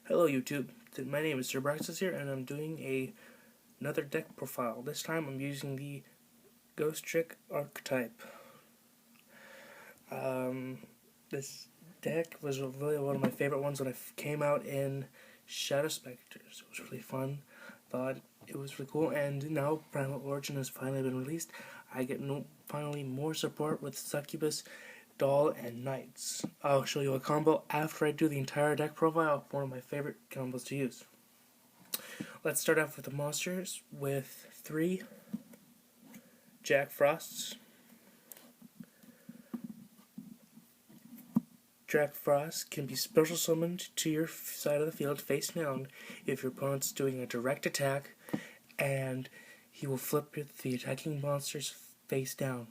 Hello YouTube, my name is Sir Braxis here and I'm doing another deck profile. This time I'm using the Ghostrick archetype. This deck was really one of my favorite ones when it came out in Shadow Spectres. It was really fun, thought it was really cool, and now Primal Origin has finally been released. I get finally more support with Succubus, Doll, and Knights. I'll show you a combo after I do the entire deck profile, one of my favorite combos to use. Let's start off with the monsters with 3 Jack Frosts. Jack Frost can be special summoned to your side of the field face down if your opponent's doing a direct attack, and he will flip the attacking monster's face down.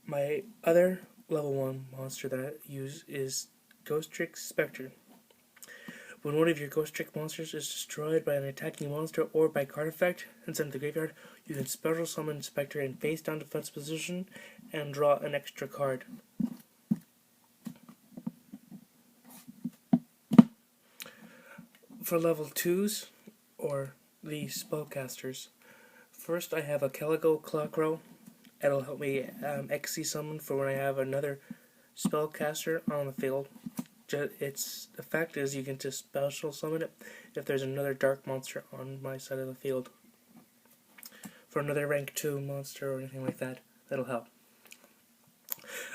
My other level 1 monster that I use is Ghostrick Spectre. When one of your Ghostrick monsters is destroyed by an attacking monster or by card effect and sent to the graveyard, you can special summon Spectre in face down defense position and draw an extra card. For level 2s, or the spellcasters, first I have a Calico Clockrow. It'll help me XC summon for when I have another spellcaster on the field. Its effect is you can just special summon it if there's another dark monster on my side of the field. For another rank 2 monster or anything like that, that'll help.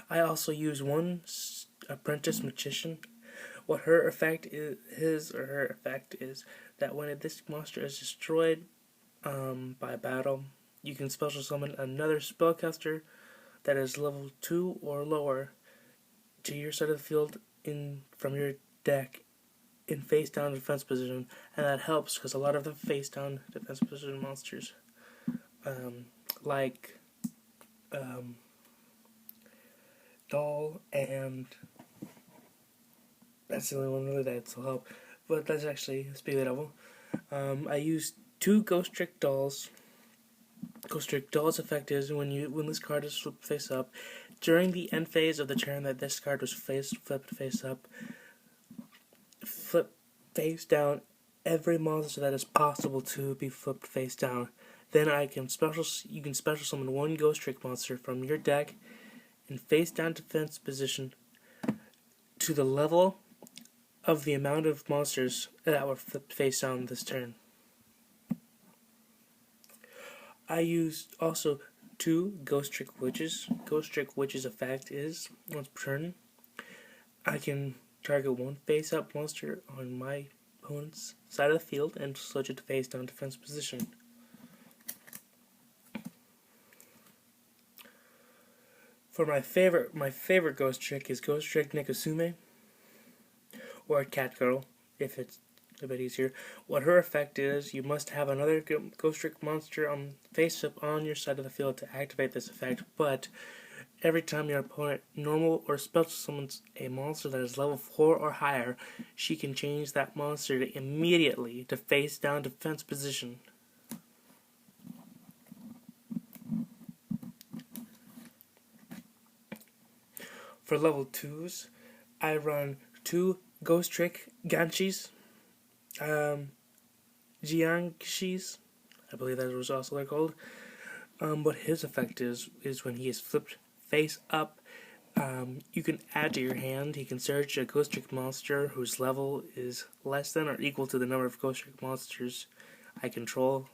I also use one Apprentice Magician. What her effect is that when this monster is destroyed by battle, you can special summon another spellcaster that is level 2 or lower to your side of the field from your deck in face down defense position, and that helps because a lot of the face down defense position monsters like Doll, and that's the only one really that'll help, but that's actually a speed level. I use 2 Ghostrick Dolls. Ghostrick Doll's effect is when this card is flipped face up, during the end phase of the turn that this card was flipped face up, flip face down every monster that is possible to be flipped face down. Then you can special summon 1 Ghostrick monster from your deck in face down defense position to the level of the amount of monsters that were flipped face down this turn. I used also 2 Ghostrick Witches. Ghostrick Witches' effect is, once per turn, I can target 1 face-up monster on my opponent's side of the field and switch it to face-down defense position. For my favorite Ghostrick is Ghostrick Nikasume, or Cat Girl, if it's a bit easier. What her effect is, you must have another Ghostrick monster face up on your side of the field to activate this effect, but every time your opponent normal or special summons a monster that is level 4 or higher, she can change that monster immediately to face down defense position. For level 2s, I run 2 Ghostrick Ganshis. Jiangshis, I believe that was also they're called. What his effect is when he is flipped face up, you can add to your hand. He can search a Ghostrick monster whose level is less than or equal to the number of Ghostrick monsters I control.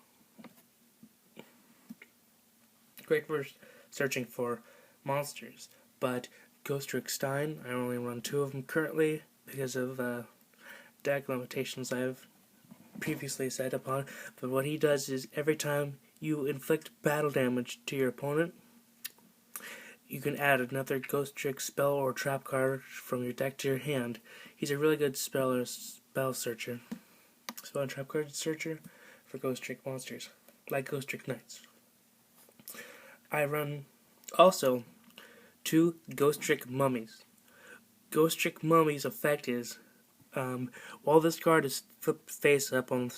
Great for searching for monsters, but Ghostrick Stein, I only run 2 of them currently because of deck limitations I've previously set upon, but what he does is every time you inflict battle damage to your opponent, you can add another Ghostrick spell or trap card from your deck to your hand. He's a really good spell searcher. Spell and trap card searcher for Ghostrick monsters, like Ghostrick Knights. I run also 2 Ghostrick Mummies. Ghostrick Mummy's effect is while this card is flipped face up on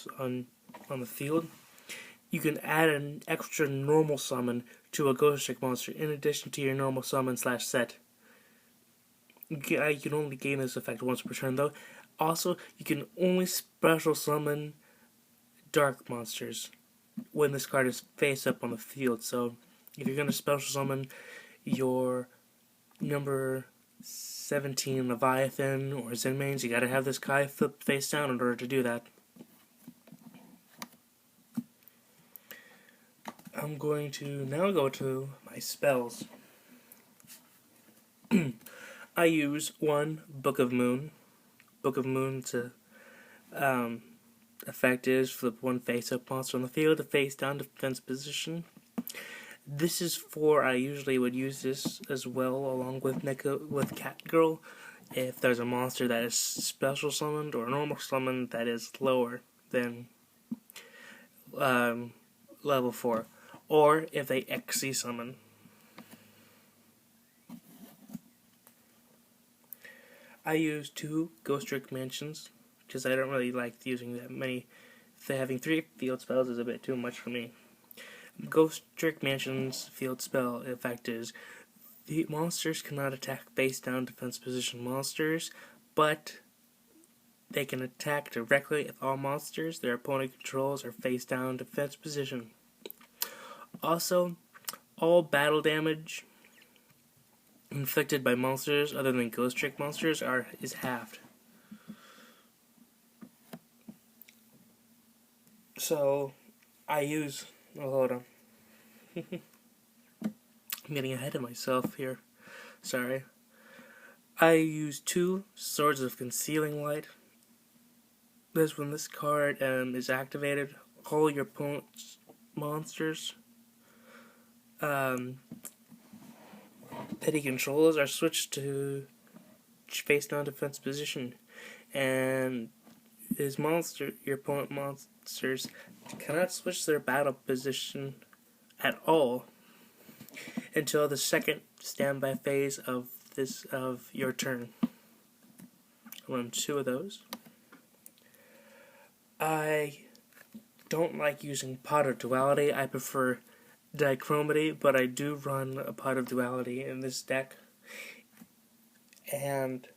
the field, you can add an extra normal summon to a Ghostrick monster in addition to your normal summon /set. You can only gain this effect once per turn, though. Also, you can only special summon dark monsters when this card is face up on the field. So, if you're going to special summon your number 17 Leviathan or Zenmains, you gotta have this guy flipped face down in order to do that. I'm going to now go to my spells. I use one Book of Moon. Book of Moon's effect is flip one face-up monster on the field to face-down defense position. This is for, I usually would use this as well along with Catgirl if there's a monster that is special summoned or normal summoned that is lower than level 4, or if they XC summon. I use 2 Ghostrick Mansions because I don't really like using that many. Having 3 field spells is a bit too much for me. Ghostrick Mansion's field spell effect is the monsters cannot attack face down defense position monsters, but they can attack directly if all monsters their opponent controls are face down defense position. Also, all battle damage inflicted by monsters other than Ghostrick monsters is halved. So, I use... Oh, hold on. I'm getting ahead of myself here. Sorry. I use 2 Swords of Concealing Light. When this card is activated, all your opponent's monsters that he controls are switched to face down defense position, and your opponent monsters cannot switch their battle position at all until the second standby phase of your turn. I run 2 of those. I don't like using Pot of Duality. I prefer Dichromacy, but I do run a Pot of Duality in this deck. And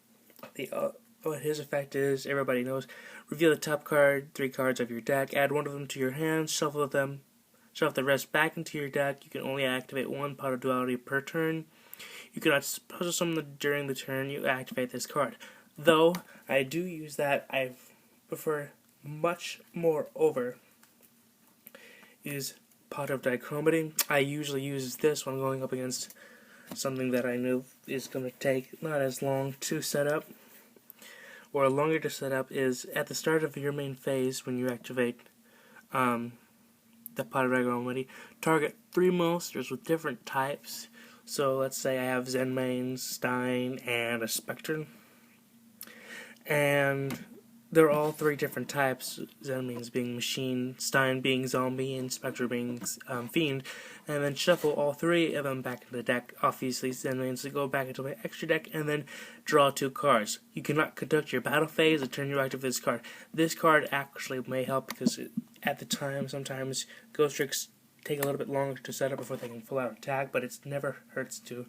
what his effect is, everybody knows. Reveal the top 3 cards of your deck, add one of them to your hand, shuffle the rest back into your deck. You can only activate 1 Pot of Duality per turn. You cannot special summon during the turn you activate this card. Though, I do use that, I prefer much more over is Pot of Dichromacy. I usually use this when going up against something that I know is going to take not as long to set up, or longer to set up, is at the start of your main phase when you activate the Pot of Dichromacy. Target 3 monsters with different types. So let's say I have Zenmain, Stein, and a Spectre. And they're all 3 different types. Zenmain being Machine, Stein being Zombie, and Spectre being Fiend. And then shuffle all 3 of them back into the deck. Obviously, Zenmain to go back into my extra deck, and then draw 2 cards. You cannot conduct your battle phase the turn you activate this card. This card actually may help because at the time, sometimes Ghostricks take a little bit longer to set up before they can full out attack, but it never hurts to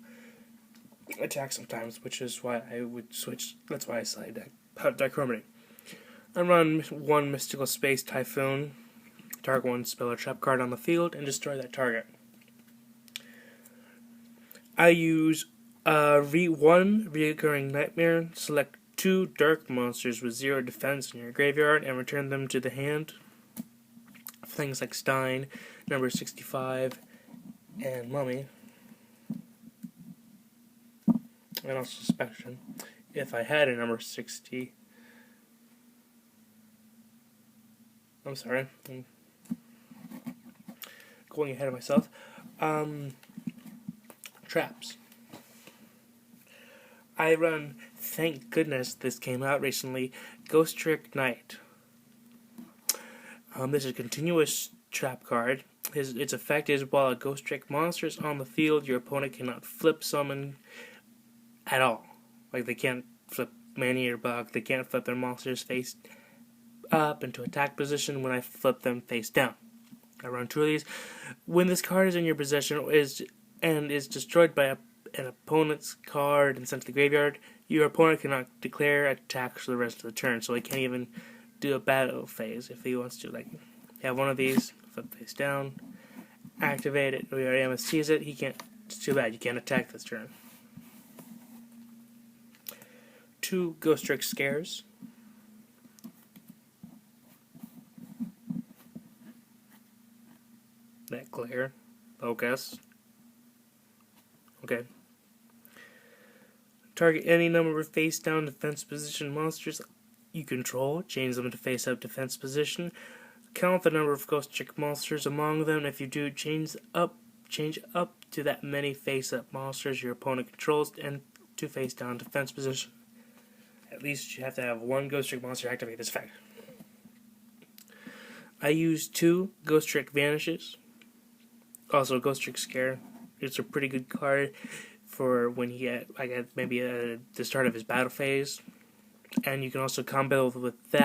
attack sometimes, which is why I would switch. That's why I slide Dichromacy. I run 1 Mystical Space Typhoon, target 1 spell or trap card on the field, and destroy that target. I use 1 Reoccurring Nightmare, select 2 dark monsters with 0 defense in your graveyard, and return them to the hand. Things like Stein, number 65, and Mummy, and also Spectrum, if I had a number 60. I'm sorry, I'm going ahead of myself. Traps. I run, thank goodness this came out recently, Ghostrick Knight. This is a continuous trap card. Its effect is while a Ghostrick monster is on the field, your opponent cannot flip summon at all. Like, they can't flip Manny or Bug, they can't flip their monsters face up into attack position when I flip them face down. I run 2 of these. When this card is in your possession is destroyed by an opponent's card and sent to the graveyard, your opponent cannot declare attacks for the rest of the turn, so he can't even do a battle phase if he wants to. Like, have one of these, flip face down, activate it, we already MSTs it, he can't, it's too bad, you can't attack this turn. 2 Ghostrick Scares. That glare. Focus. Okay. Target any number of face-down defense position monsters you control. Change them to face-up defense position. Count the number of Ghostrick monsters among them. If you do, change up to that many face-up monsters your opponent controls and to face-down defense position. At least you have to have 1 Ghostrick monster activate this effect. I use 2 Ghostrick Vanishes. Also, Ghostrick Scare. It's a pretty good card for when he maybe at the start of his battle phase. And you can also combo with that.